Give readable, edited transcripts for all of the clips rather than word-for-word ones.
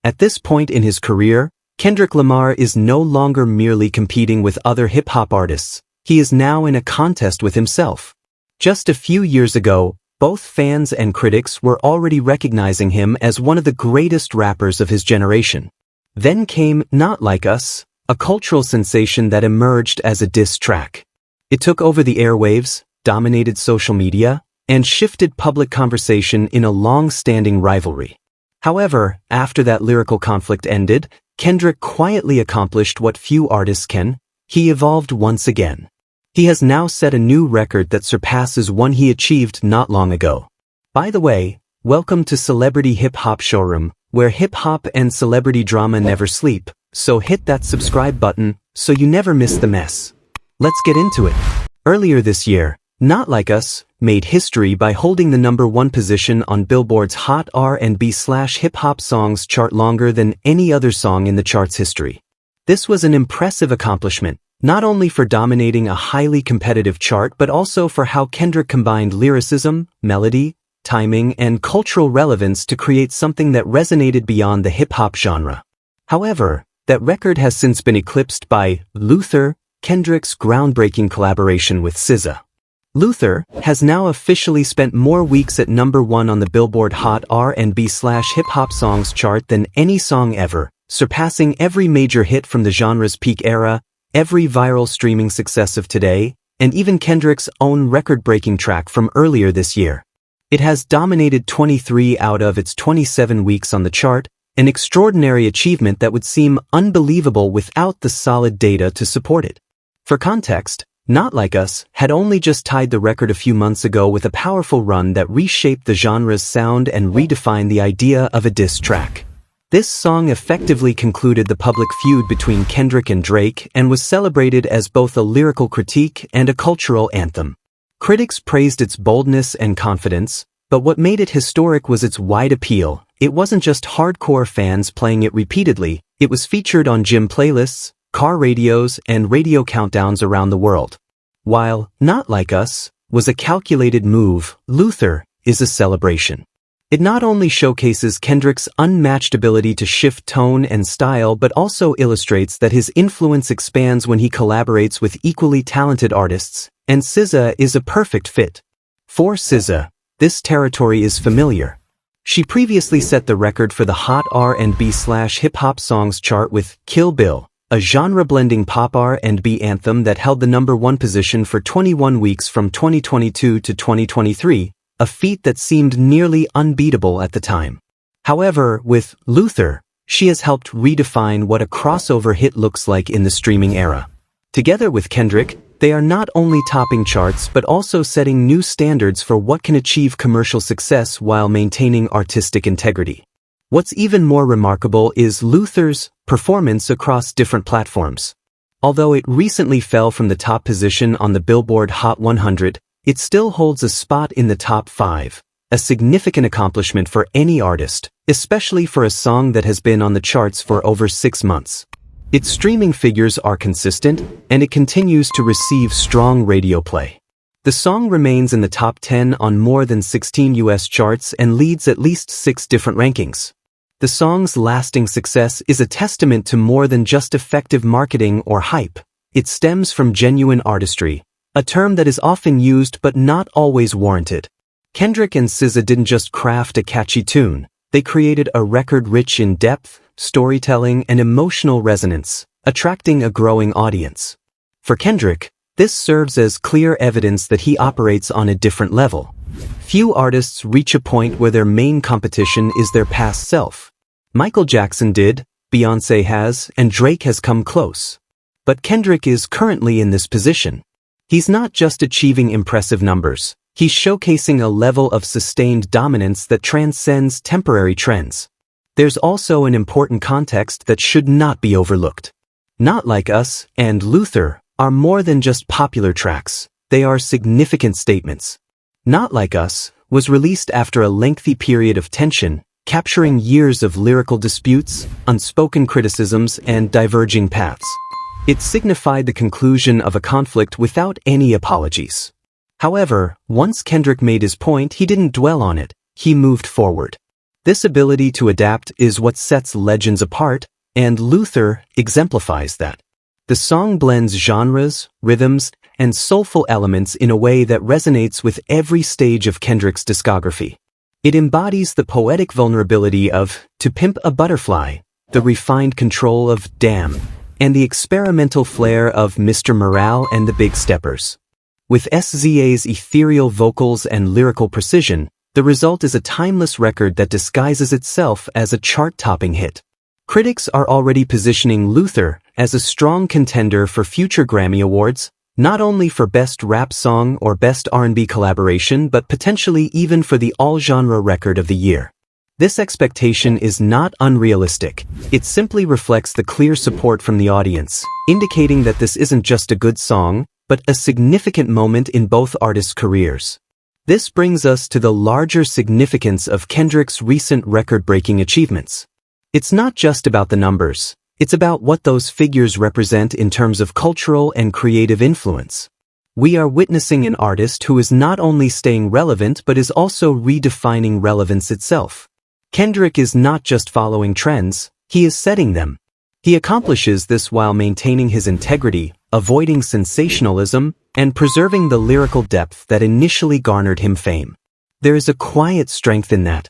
At this point in his career, Kendrick Lamar is no longer merely competing with other hip-hop artists. He is now in a contest with himself. Just a few years ago, both fans and critics were already recognizing him as one of the greatest rappers of his generation. Then came Not Like Us, a cultural sensation that emerged as a diss track. It took over the airwaves, dominated social media, and shifted public conversation in a long-standing rivalry. However, after that lyrical conflict ended, Kendrick quietly accomplished what few artists can. He evolved once again. He has now set a new record that surpasses one he achieved not long ago. By the way, welcome to Celebrity Hip Hop Showroom, where hip-hop and celebrity drama never sleep, so hit that subscribe button so you never miss the mess. Let's get into it. Earlier this year, Not Like Us made history by holding the #1 position on Billboard's Hot R&B/Hip-Hop Songs chart longer than any other song in the chart's history. This was an impressive accomplishment, not only for dominating a highly competitive chart but also for how Kendrick combined lyricism, melody, timing, and cultural relevance to create something that resonated beyond the hip-hop genre. However, that record has since been eclipsed by Luther, Kendrick's groundbreaking collaboration with SZA. Luther has now officially spent more weeks at #1 on the Billboard Hot R&B/Hip-Hop Songs chart than any song ever, surpassing every major hit from the genre's peak era, every viral streaming success of today, and even Kendrick's own record-breaking track from earlier this year. It has dominated 23 out of its 27 weeks on the chart, an extraordinary achievement that would seem unbelievable without the solid data to support it. For context, Not Like Us had only just tied the record a few months ago with a powerful run that reshaped the genre's sound and redefined the idea of a diss track. This song effectively concluded the public feud between Kendrick and Drake and was celebrated as both a lyrical critique and a cultural anthem. Critics praised its boldness and confidence, but what made it historic was its wide appeal. It wasn't just hardcore fans playing it repeatedly, it was featured on gym playlists, car radios, and radio countdowns around the world. While Not Like Us was a calculated move, Luther is a celebration. It not only showcases Kendrick's unmatched ability to shift tone and style but also illustrates that his influence expands when he collaborates with equally talented artists, and SZA is a perfect fit. For SZA, this territory is familiar. She previously set the record for the Hot R&B/Hip-Hop Songs chart with Kill Bill, a genre-blending pop R&B anthem that held the #1 position for 21 weeks from 2022 to 2023, a feat that seemed nearly unbeatable at the time. However, with Luther, she has helped redefine what a crossover hit looks like in the streaming era. Together with Kendrick, they are not only topping charts but also setting new standards for what can achieve commercial success while maintaining artistic integrity. What's even more remarkable is Luther's performance across different platforms. Although it recently fell from the top position on the Billboard Hot 100, it still holds a spot in the top 5, a significant accomplishment for any artist, especially for a song that has been on the charts for over 6 months. Its streaming figures are consistent, and it continues to receive strong radio play. The song remains in the top 10 on more than 16 US charts and leads at least 6 different rankings. The song's lasting success is a testament to more than just effective marketing or hype. It stems from genuine artistry, a term that is often used but not always warranted. Kendrick and SZA didn't just craft a catchy tune, they created a record rich in depth, storytelling, and emotional resonance, attracting a growing audience. For Kendrick, this serves as clear evidence that he operates on a different level. Few artists reach a point where their main competition is their past self. Michael Jackson did, Beyoncé has, and Drake has come close. But Kendrick is currently in this position. He's not just achieving impressive numbers, he's showcasing a level of sustained dominance that transcends temporary trends. There's also an important context that should not be overlooked. Not Like Us and Luther are more than just popular tracks, they are significant statements. Not Like Us was released after a lengthy period of tension, capturing years of lyrical disputes, unspoken criticisms, and diverging paths. It signified the conclusion of a conflict without any apologies. However, once Kendrick made his point, he didn't dwell on it, he moved forward. This ability to adapt is what sets legends apart, and Luther exemplifies that. The song blends genres, rhythms, and soulful elements in a way that resonates with every stage of Kendrick's discography. It embodies the poetic vulnerability of To Pimp a Butterfly, the refined control of Damn, and the experimental flair of Mr. Morale and the Big Steppers. With SZA's ethereal vocals and lyrical precision, the result is a timeless record that disguises itself as a chart-topping hit. Critics are already positioning Luther as a strong contender for future Grammy Awards, not only for Best Rap Song or Best R&B Collaboration but potentially even for the All-Genre Record of the Year. This expectation is not unrealistic. It simply reflects the clear support from the audience, indicating that this isn't just a good song, but a significant moment in both artists' careers. This brings us to the larger significance of Kendrick's recent record-breaking achievements. It's not just about the numbers. It's about what those figures represent in terms of cultural and creative influence. We are witnessing an artist who is not only staying relevant but is also redefining relevance itself. Kendrick is not just following trends, he is setting them. He accomplishes this while maintaining his integrity, avoiding sensationalism, and preserving the lyrical depth that initially garnered him fame. There is a quiet strength in that.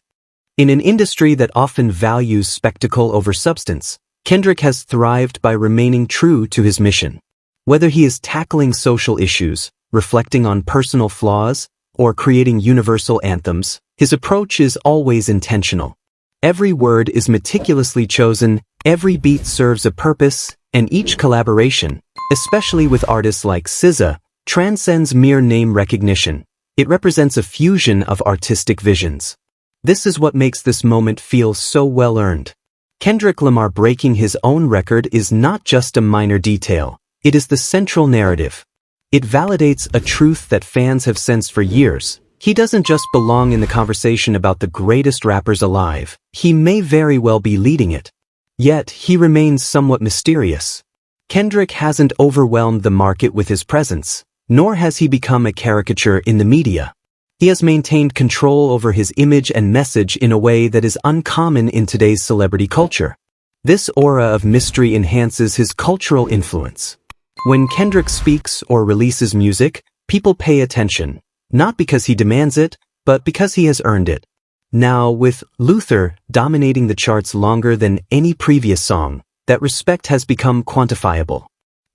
In an industry that often values spectacle over substance, Kendrick has thrived by remaining true to his mission. Whether he is tackling social issues, reflecting on personal flaws, or creating universal anthems, his approach is always intentional. Every word is meticulously chosen, every beat serves a purpose, and each collaboration, especially with artists like SZA, transcends mere name recognition. It represents a fusion of artistic visions. This is what makes this moment feel so well-earned. Kendrick Lamar breaking his own record is not just a minor detail, it is the central narrative. It validates a truth that fans have sensed for years. He doesn't just belong in the conversation about the greatest rappers alive, he may very well be leading it. Yet, he remains somewhat mysterious. Kendrick hasn't overwhelmed the market with his presence, nor has he become a caricature in the media. He has maintained control over his image and message in a way that is uncommon in today's celebrity culture. This aura of mystery enhances his cultural influence. When Kendrick speaks or releases music, people pay attention, not because he demands it, but because he has earned it. Now, with Luther dominating the charts longer than any previous song, that respect has become quantifiable.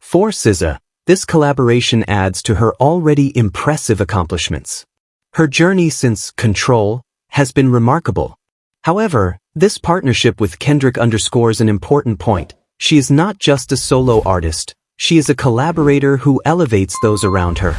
For SZA, this collaboration adds to her already impressive accomplishments. Her journey since Control has been remarkable. However, this partnership with Kendrick underscores an important point. She is not just a solo artist, she is a collaborator who elevates those around her.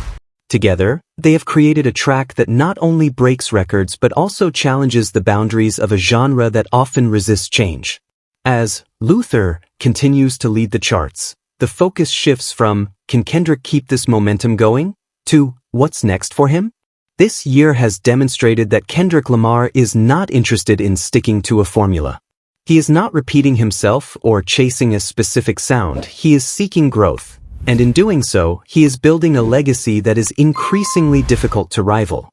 Together, they have created a track that not only breaks records but also challenges the boundaries of a genre that often resists change. As Luther continues to lead the charts, the focus shifts from, can Kendrick keep this momentum going, to, what's next for him? This year has demonstrated that Kendrick Lamar is not interested in sticking to a formula. He is not repeating himself or chasing a specific sound, he is seeking growth, and in doing so, he is building a legacy that is increasingly difficult to rival.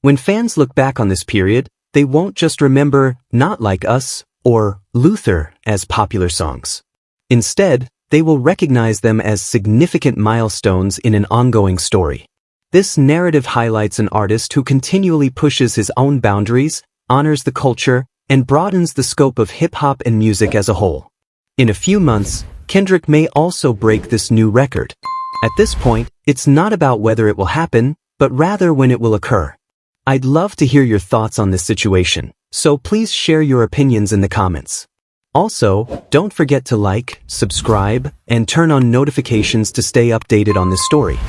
When fans look back on this period, they won't just remember Not Like Us or Luther as popular songs. Instead, they will recognize them as significant milestones in an ongoing story. This narrative highlights an artist who continually pushes his own boundaries, honors the culture, and broadens the scope of hip-hop and music as a whole. In a few months, Kendrick may also break this new record. At this point, it's not about whether it will happen, but rather when it will occur. I'd love to hear your thoughts on this situation, so please share your opinions in the comments. Also, don't forget to like, subscribe, and turn on notifications to stay updated on this story.